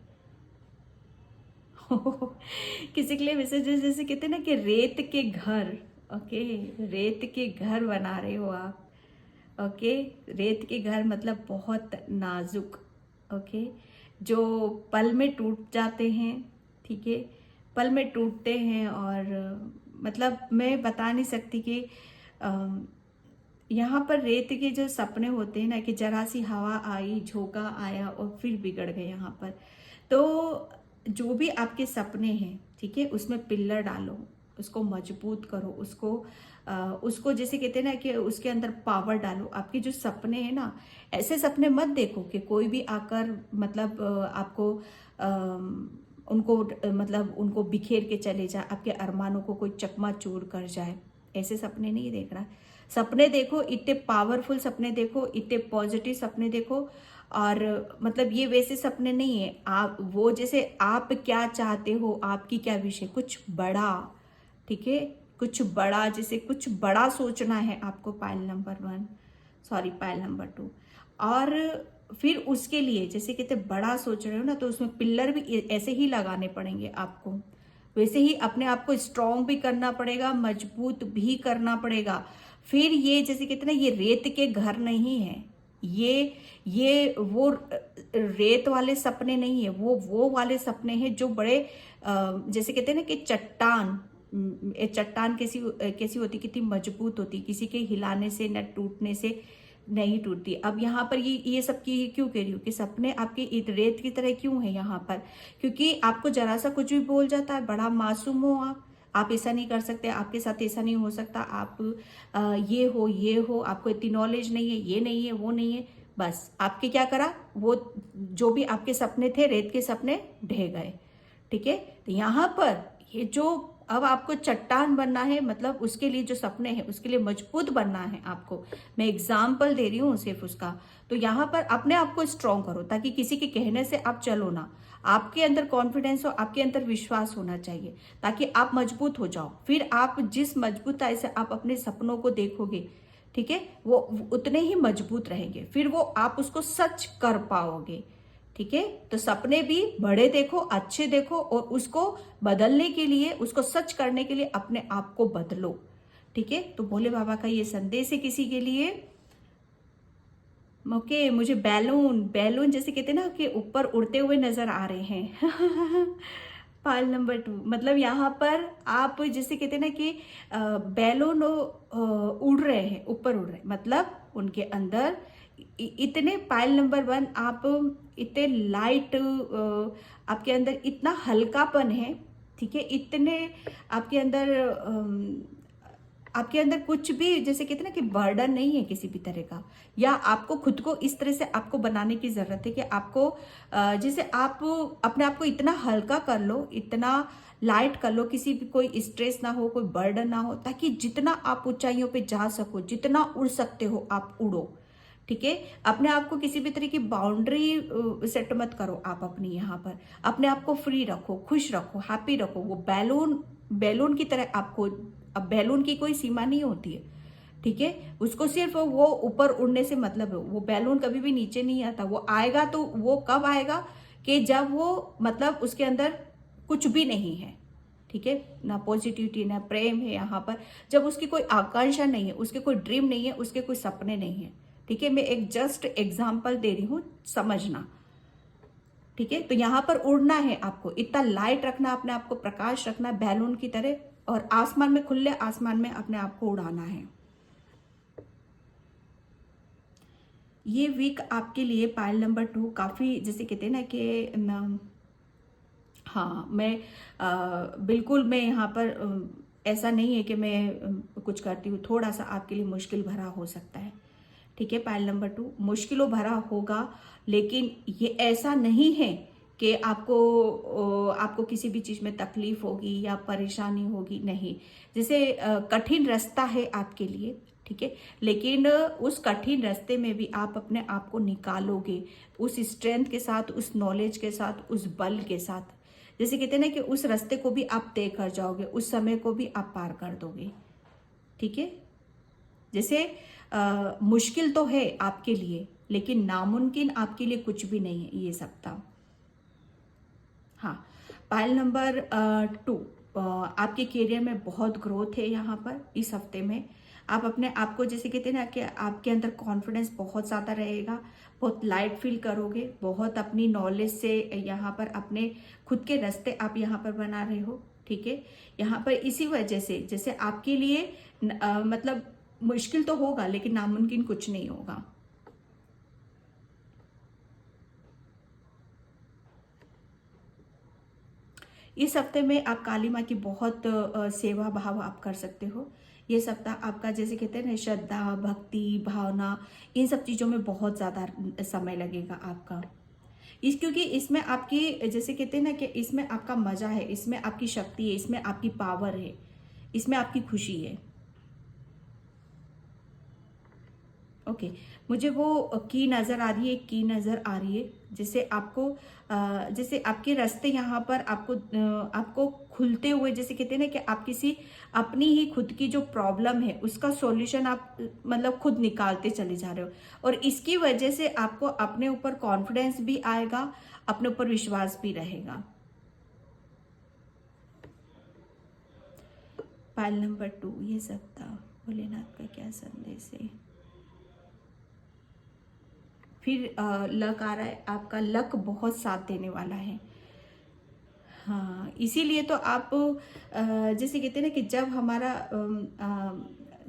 किसी के लिए मैसेजेस जैसे कहते हैं ना कि रेत के घर, ओके, रेत के घर बना रहे हो आप। ओके, रेत के घर मतलब बहुत नाजुक, ओके, जो पल में टूट जाते हैं, ठीक है, पल में टूटते हैं। और मतलब मैं बता नहीं सकती कि यहाँ पर रेत के जो सपने होते हैं ना, कि जरा सी हवा आई, झोंका आया और फिर बिगड़ गए यहाँ पर। तो जो भी आपके सपने हैं, ठीक है, उसमें पिल्लर डालो, उसको मजबूत करो, उसको जैसे कहते हैं ना कि उसके अंदर पावर डालो। आपके जो सपने हैं ना, ऐसे सपने मत देखो कि कोई भी आकर मतलब आपको उनको बिखेर के चले जाए, आपके अरमानों को कोई चकमाचूर कर जाए। ऐसे सपने नहीं देखना। सपने देखो, इतने पावरफुल सपने देखो, इतने पॉजिटिव सपने देखो। और मतलब ये वैसे सपने नहीं है, आप वो जैसे आप क्या चाहते हो, आपकी क्या विश है, कुछ बड़ा, ठीक है, कुछ बड़ा, जैसे कुछ बड़ा सोचना है आपको, pile number 1, sorry pile number 2। और फिर उसके लिए जैसे कहते बड़ा सोच रहे हो ना, तो उसमें पिल्लर भी ऐसे ही लगाने पड़ेंगे आपको, वैसे ही अपने आप को स्ट्रॉन्ग भी करना पड़ेगा, मजबूत भी करना पड़ेगा। फिर ये जैसे कहते ना, ये रेत के घर नहीं है, ये वो रेत वाले सपने नहीं है, वो वाले सपने हैं जो बड़े जैसे कहते हैं ना कि चट्टान कैसी कैसी होती, कितनी मजबूत होती, किसी के हिलाने से न टूटने से नहीं टूटती। अब यहाँ पर ये सब की क्यों कह रही हूँ कि सपने आपके रेत की तरह क्यों है यहाँ पर, क्योंकि आपको जरा सा कुछ भी बोल जाता है, बड़ा मासूम हो आप ऐसा नहीं कर सकते, आपके साथ ऐसा नहीं हो सकता, आप ये हो, आपको इतनी नॉलेज नहीं है, ये नहीं है, वो नहीं है। बस आपके क्या करा, वो जो भी आपके सपने थे, रेत के सपने ढह गए, ठीक है। तो यहाँ पर ये जो अब आपको चट्टान बनना है, मतलब उसके लिए जो सपने हैं उसके लिए मजबूत बनना है आपको। मैं एग्जाम्पल दे रही हूँ सिर्फ उसका। तो यहाँ पर अपने आप को स्ट्रॉन्ग करो, ताकि किसी के कहने से आप चलो ना, आपके अंदर कॉन्फिडेंस हो, आपके अंदर विश्वास होना चाहिए, ताकि आप मजबूत हो जाओ। फिर आप जिस मजबूताई से आप अपने सपनों को देखोगे, ठीक है, वो उतने ही मजबूत रहेंगे, फिर वो आप उसको सच कर पाओगे, ठीक है। तो सपने भी बड़े देखो, अच्छे देखो, और उसको बदलने के लिए, उसको सच करने के लिए अपने आप को बदलो, ठीक है। तो भोले बाबा का ये संदेश है किसी के लिए। ओके, मुझे बैलून जैसे कहते हैं ना कि ऊपर उड़ते हुए नजर आ रहे हैं। पाल नंबर 2 मतलब यहाँ पर आप जैसे कहते हैं ना कि बैलून उड़ रहे हैं, ऊपर उड़ रहे हैं, मतलब उनके अंदर इतने, पाइल नंबर 1 आप इतने लाइट, आपके अंदर इतना हल्कापन है, ठीक है, इतने आपके अंदर कुछ भी जैसे कहते हैं ना कि बर्डन नहीं है किसी भी तरह का, या आपको खुद को इस तरह से आपको बनाने की जरूरत है कि आपको जैसे आप अपने आप को इतना हल्का कर लो, इतना लाइट कर लो, किसी भी कोई स्ट्रेस ना हो, कोई बर्डन ना हो, ताकि जितना आप ऊंचाइयों पे जा सको, जितना उड़ सकते हो आप उड़ो, ठीक है। अपने आप को किसी भी तरह की बाउंड्री सेट मत करो आप अपनी, यहाँ पर अपने आप को फ्री रखो, खुश रखो, हैप्पी रखो। वो बैलून की तरह आपको, अब बैलून की कोई सीमा नहीं होती है, ठीक है, उसको सिर्फ वो ऊपर उड़ने से मतलब है। वो बैलून कभी भी नीचे नहीं आता, वो आएगा तो वो कब आएगा कि जब वो मतलब उसके अंदर कुछ भी नहीं है, ठीक है, ना पॉजिटिविटी ना प्रेम है यहाँ पर, जब उसकी कोई आकांक्षा नहीं है, उसके कोई ड्रीम नहीं है, उसके कोई सपने नहीं है, ठीक है। मैं एक जस्ट एग्जाम्पल दे रही हूँ, समझना, ठीक है। तो यहाँ पर उड़ना है आपको, इतना लाइट रखना, अपने आप को प्रकाश रखना बैलून की तरह, और आसमान में, खुले आसमान में अपने आप को उड़ाना है। ये वीक आपके लिए पाइल नंबर 2 काफी जैसे कहते हैं ना कि हाँ, मैं बिल्कुल मैं यहाँ पर ऐसा नहीं है कि मैं कुछ करती हूँ, थोड़ा सा आपके लिए मुश्किल भरा हो सकता है, ठीक है। पाइल नंबर 2 मुश्किलों भरा होगा, लेकिन ये ऐसा नहीं है कि आपको किसी भी चीज में तकलीफ होगी या परेशानी होगी, नहीं। जैसे कठिन रास्ता है आपके लिए, ठीक है, लेकिन उस कठिन रास्ते में भी आप अपने आप को निकालोगे, उस स्ट्रेंथ के साथ, उस नॉलेज के साथ, उस बल के साथ, जैसे कहते हैं ना कि उस रास्ते को भी आप तय कर जाओगे, उस समय को भी आप पार कर दोगे। ठीक है, जैसे मुश्किल तो है आपके लिए, लेकिन नामुमकिन आपके लिए कुछ भी नहीं है ये सप्ताह। हाँ, पायल नंबर 2, आपके करियर में बहुत ग्रोथ है यहाँ पर इस हफ्ते में। आप अपने आप को जैसे कहते हैं ना कि आपके अंदर कॉन्फिडेंस बहुत ज़्यादा रहेगा, बहुत लाइट फील करोगे, बहुत अपनी नॉलेज से यहाँ पर अपने खुद के रास्ते आप यहाँ पर बना रहे हो। ठीक है, यहाँ पर इसी वजह से जैसे आपके लिए मतलब मुश्किल तो होगा, लेकिन नामुमकिन कुछ नहीं होगा। इस हफ्ते में आप काली माँ की बहुत सेवा भाव आप कर सकते हो। ये सप्ताह आपका जैसे कहते हैं ना श्रद्धा, भक्ति, भावना, इन सब चीज़ों में बहुत ज़्यादा समय लगेगा आपका। क्योंकि इसमें आपकी जैसे कहते हैं ना कि इसमें आपका मजा है, इसमें आपकी शक्ति है, इसमें आपकी पावर है, इसमें आपकी खुशी है। ओके, मुझे वो की नज़र आ रही है, की नज़र आ रही है, जैसे आपको जैसे आपके रास्ते यहाँ पर आपको खुलते हुए, जैसे कहते हैं ना कि आप किसी अपनी ही खुद की जो प्रॉब्लम है उसका सॉल्यूशन आप मतलब खुद निकालते चले जा रहे हो, और इसकी वजह से आपको अपने ऊपर कॉन्फिडेंस भी आएगा, अपने ऊपर विश्वास भी रहेगा। पायल नंबर 2, ये सप्ताह भोलेनाथ का क्या संदेश है। फिर लक आ रहा है, आपका लक बहुत साथ देने वाला है। हाँ, इसीलिए तो आप जैसे कहते हैं ना कि जब हमारा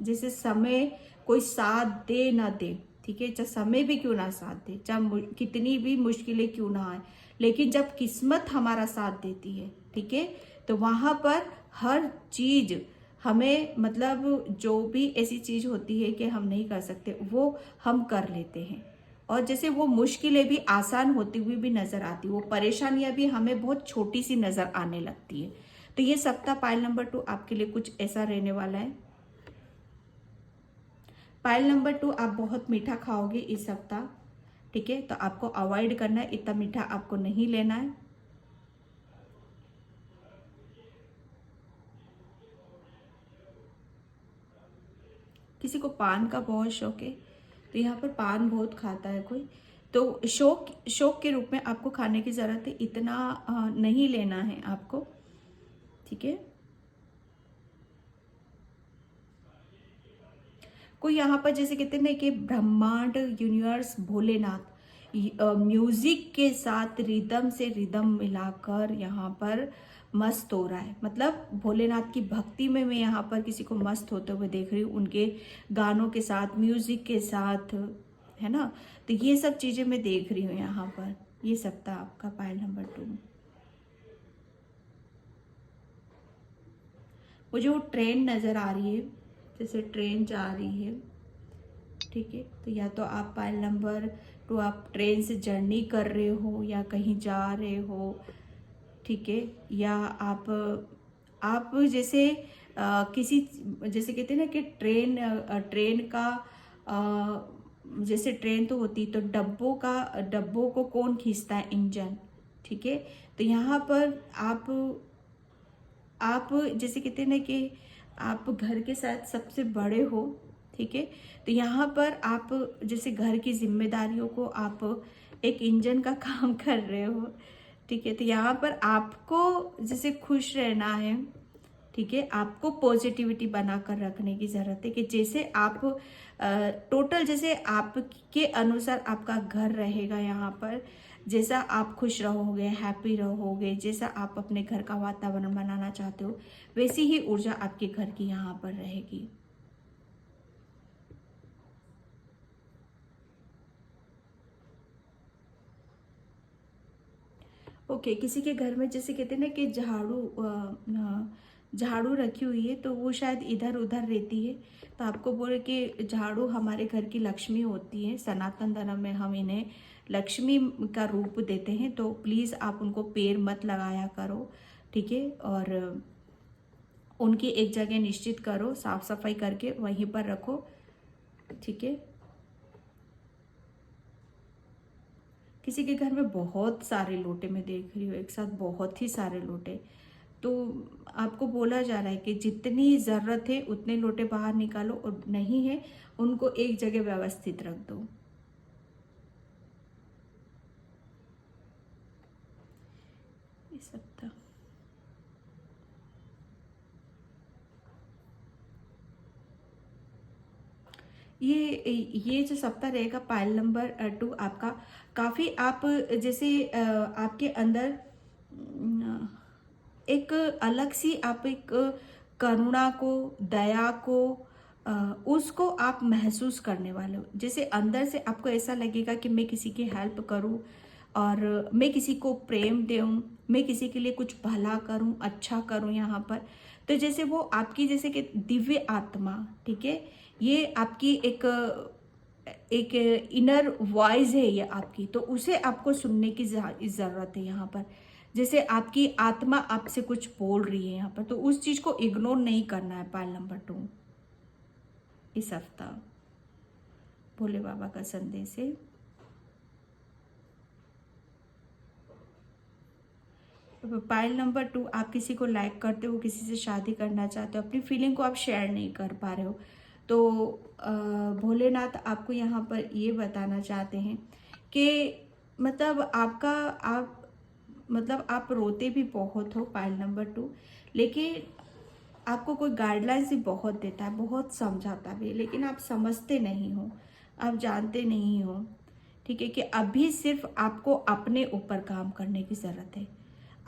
जैसे समय कोई साथ दे ना दे, ठीक है, चाहे समय भी क्यों ना साथ दे, चाहे कितनी भी मुश्किलें क्यों ना आए, लेकिन जब किस्मत हमारा साथ देती है, ठीक है, तो वहाँ पर हर चीज हमें मतलब जो भी ऐसी चीज होती है कि हम नहीं कर सकते, वो हम कर लेते हैं। और जैसे वो मुश्किलें भी आसान होती हुई भी नजर आती, वो परेशानियां भी हमें बहुत छोटी सी नजर आने लगती है। तो ये सप्ताह पायल नंबर 2 आपके लिए कुछ ऐसा रहने वाला है। पायल नंबर 2, आप बहुत मीठा खाओगे इस सप्ताह। ठीक है, तो आपको अवॉइड करना है, इतना मीठा आपको नहीं लेना है। किसी को पान का बहुत शौक है, तो यहाँ पर पान बहुत खाता है कोई, तो शौक शौक के रूप में आपको खाने की जरूरत है, इतना नहीं लेना है आपको। ठीक है, कोई यहाँ पर जैसे कहते हैं ना कि ब्रह्मांड, यूनिवर्स, भोलेनाथ म्यूजिक के साथ रिदम से रिदम मिलाकर यहाँ पर मस्त हो रहा है। मतलब भोलेनाथ की भक्ति में मैं यहाँ पर किसी को मस्त होते हुए देख रही हूँ, उनके गानों के साथ, म्यूजिक के साथ, है ना। तो ये सब चीजें मैं देख रही हूँ यहाँ पर ये सप्ताह आपका पायल नंबर 2। मुझे वो ट्रेन नजर आ रही है, जैसे ट्रेन जा रही है। ठीक है, तो या तो आप पायल नंबर 2 आप ट्रेन से जर्नी कर रहे हो या कहीं जा रहे हो। ठीक है, या आप जैसे किसी जैसे कहते हैं ना कि ट्रेन का जैसे ट्रेन तो होती, तो डब्बों को कौन खींचता है, इंजन। ठीक है, तो यहाँ पर आप जैसे कहते हैं ना कि आप घर के साथ सबसे बड़े हो। ठीक है, तो यहाँ पर आप जैसे घर की जिम्मेदारियों को आप एक इंजन का काम कर रहे हो। ठीक है, तो यहाँ पर आपको जैसे खुश रहना है। ठीक है, आपको पॉजिटिविटी बनाकर रखने की जरूरत है कि जैसे आप टोटल जैसे आपके अनुसार आपका घर रहेगा यहाँ पर, जैसा आप खुश रहोगे, हैप्पी रहोगे, जैसा आप अपने घर का वातावरण बनाना चाहते हो, वैसी ही ऊर्जा आपके घर की यहाँ पर रहेगी। ओके, किसी के घर में जैसे कहते हैं ना कि झाड़ू रखी हुई है, तो वो शायद इधर उधर रहती है, तो आपको बोले कि झाड़ू हमारे घर की लक्ष्मी होती है, सनातन धर्म में हम इन्हें लक्ष्मी का रूप देते हैं, तो प्लीज़ आप उनको पैर मत लगाया करो। ठीक है, और उनकी एक जगह निश्चित करो, साफ सफाई करके वहीं पर रखो। ठीक है, किसी के घर में बहुत सारे लोटे मैं देख रही हूँ, एक साथ बहुत ही सारे लोटे। तो आपको बोला जा रहा है कि जितनी ज़रूरत है उतने लोटे बाहर निकालो, और नहीं है उनको एक जगह व्यवस्थित रख दो। ये सब था। ये जो सप्ताह रहेगा पाइल नंबर 2 आपका, काफ़ी आप जैसे आपके अंदर एक अलग सी आप एक करुणा को, दया को, उसको आप महसूस करने वाले हो। जैसे अंदर से आपको ऐसा लगेगा कि मैं किसी की हेल्प करूं, और मैं किसी को प्रेम दूं, मैं किसी के लिए कुछ भला करूं, अच्छा करूं यहाँ पर। तो जैसे वो आपकी जैसे कि दिव्य आत्मा, ठीक है, ये आपकी एक एक इनर वॉइस है ये आपकी, तो उसे आपको सुनने की ज़रूरत है यहाँ पर। जैसे आपकी आत्मा आपसे कुछ बोल रही है यहाँ पर, तो उस चीज़ को इग्नोर नहीं करना है। पाइल नंबर 2 इस हफ्ता भोले बाबा का संदेश है। पाइल नंबर 2, आप किसी को लाइक करते हो, किसी से शादी करना चाहते हो, अपनी फीलिंग को आप शेयर नहीं कर पा रहे हो, तो भोलेनाथ आपको यहाँ पर ये बताना चाहते हैं कि मतलब आपका आप मतलब आप रोते भी बहुत हो, पाइल नंबर 2, लेकिन आपको कोई गाइडलाइंस भी बहुत देता है, बहुत समझाता भी है, लेकिन आप समझते नहीं हो, आप जानते नहीं हो, ठीक है, कि अभी सिर्फ आपको अपने ऊपर काम करने की ज़रूरत है।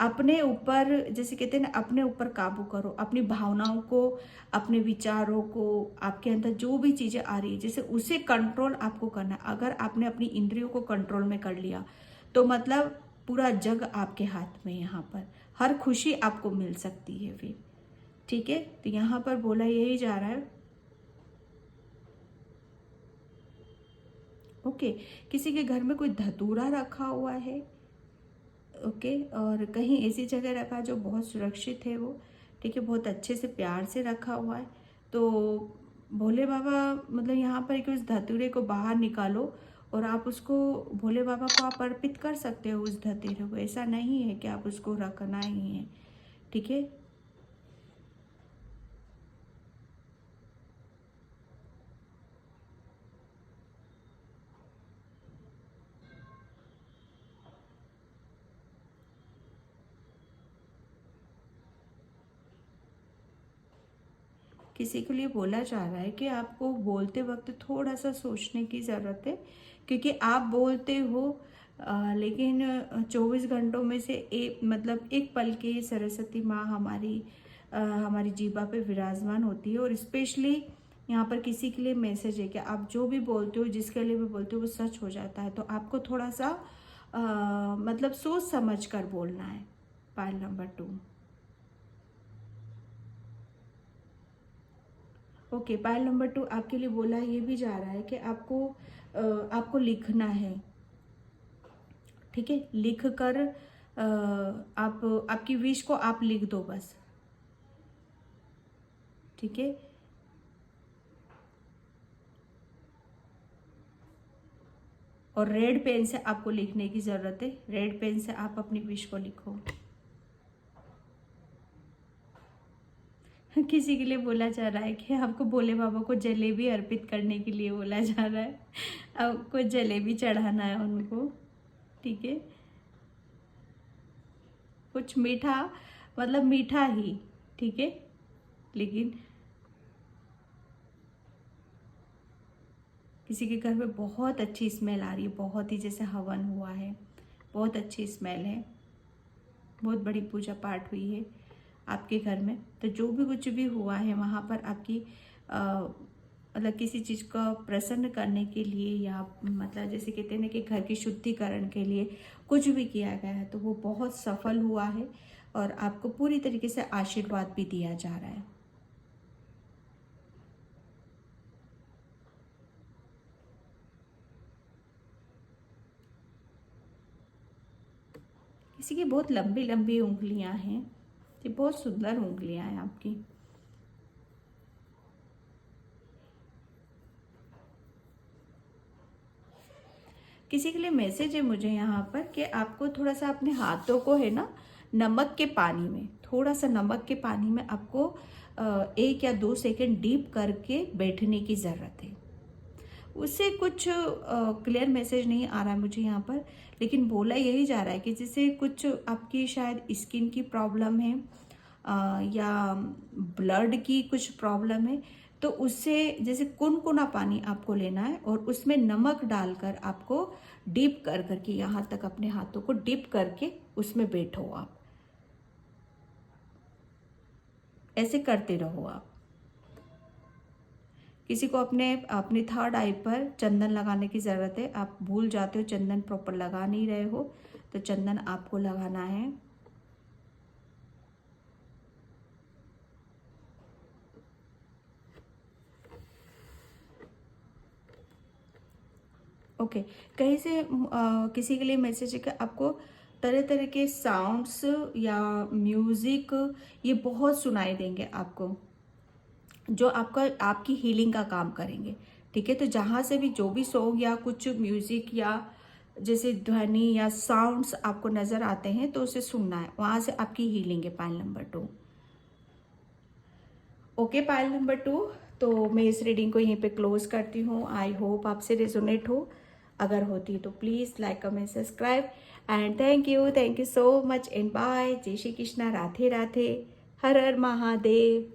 अपने ऊपर, जैसे कहते हैं ना, अपने ऊपर काबू करो, अपनी भावनाओं को, अपने विचारों को, आपके अंदर जो भी चीज़ें आ रही है जैसे उसे कंट्रोल आपको करना है। अगर आपने अपनी इंद्रियों को कंट्रोल में कर लिया तो मतलब पूरा जग आपके हाथ में, यहाँ पर हर खुशी आपको मिल सकती है फिर, ठीक है। तो यहाँ पर बोला यही जा रहा है, ओके, किसी के घर में कोई धतूरा रखा हुआ है, ओके, और कहीं ऐसी जगह रखा जो बहुत सुरक्षित है वो, ठीक है, बहुत अच्छे से प्यार से रखा हुआ है। तो भोले बाबा मतलब यहाँ पर कि उस धतूरे को बाहर निकालो, और आप उसको, भोले बाबा को आप अर्पित कर सकते हो उस धतूरे को, ऐसा नहीं है कि आप उसको रखना ही है, ठीक है। किसी के लिए बोला जा रहा है कि आपको बोलते वक्त थोड़ा सा सोचने की ज़रूरत है, क्योंकि आप बोलते हो लेकिन 24 घंटों में से एक मतलब एक पल के सरस्वती माँ हमारी हमारी जीभा पे विराजमान होती है, और स्पेशली यहाँ पर किसी के लिए मैसेज है कि आप जो भी बोलते हो, जिसके लिए भी बोलते हो, वो सच हो जाता है। तो आपको थोड़ा सा मतलब सोच समझ कर बोलना है। Pile number 2, okay, pile number 2 आपके लिए बोला ये भी जा रहा है कि आपको लिखना है, ठीक है, लिख कर आप आपकी विश को आप लिख दो बस, ठीक है। और रेड पेन से आपको लिखने की ज़रूरत है, रेड पेन से आप अपनी विश को लिखो। किसी के लिए बोला जा रहा है कि आपको भोले बाबा को जलेबी अर्पित करने के लिए बोला जा रहा है, आपको जलेबी चढ़ाना है उनको, ठीक है, कुछ मीठा, मतलब मीठा ही, ठीक है, लेकिन किसी के घर में बहुत अच्छी स्मेल आ रही है, बहुत ही जैसे हवन हुआ है, बहुत अच्छी स्मेल है, बहुत बड़ी पूजा पाठ हुई है आपके घर में। तो जो भी कुछ भी हुआ है वहाँ पर आपकी मतलब किसी चीज़ को प्रसन्न करने के लिए, या मतलब जैसे कहते हैं ना कि घर की शुद्धिकरण के लिए कुछ भी किया गया है, तो वो बहुत सफल हुआ है, और आपको पूरी तरीके से आशीर्वाद भी दिया जा रहा है। किसी की बहुत लंबी लंबी उंगलियां हैं, ये बहुत सुंदर उंगलियां हैं आपकी। किसी के लिए मैसेज है मुझे यहाँ पर कि आपको थोड़ा सा अपने हाथों को है ना नमक के पानी में, थोड़ा सा नमक के पानी में आपको 1 या 2 सेकंड डीप करके बैठने की ज़रूरत है। उससे कुछ क्लियर मैसेज नहीं आ रहा है मुझे यहाँ पर, लेकिन बोला यही जा रहा है कि जैसे कुछ आपकी शायद स्किन की प्रॉब्लम है या ब्लड की कुछ प्रॉब्लम है, तो उससे जैसे कुनकुना पानी आपको लेना है और उसमें नमक डालकर आपको डीप कर करके यहाँ तक अपने हाथों को डीप करके उसमें बैठो आप, ऐसे करते रहो आप। किसी को अपने अपने थर्ड आई पर चंदन लगाने की ज़रूरत है, आप भूल जाते हो चंदन प्रॉपर लगा नहीं रहे हो, तो चंदन आपको लगाना है। ओके कहीं से किसी के लिए मैसेज है कि आपको तरह तरह के साउंड्स या म्यूज़िक ये बहुत सुनाई देंगे आपको, जो आपका आपकी हीलिंग का काम करेंगे। ठीक है, तो जहाँ से भी जो भी सॉन्ग या कुछ म्यूज़िक या जैसे ध्वनि या साउंड्स आपको नज़र आते हैं तो उसे सुनना है, वहाँ से आपकी हीलिंग है पायल नंबर 2। ओके पायल नंबर 2, तो मैं इस रीडिंग को यहीं पे क्लोज करती हूँ। आई होप आपसे रेजोनेट हो, अगर होती तो please like comment subscribe and thank you so much and bye. जय श्री कृष्णा, राधे राधे, हर हर महादेव।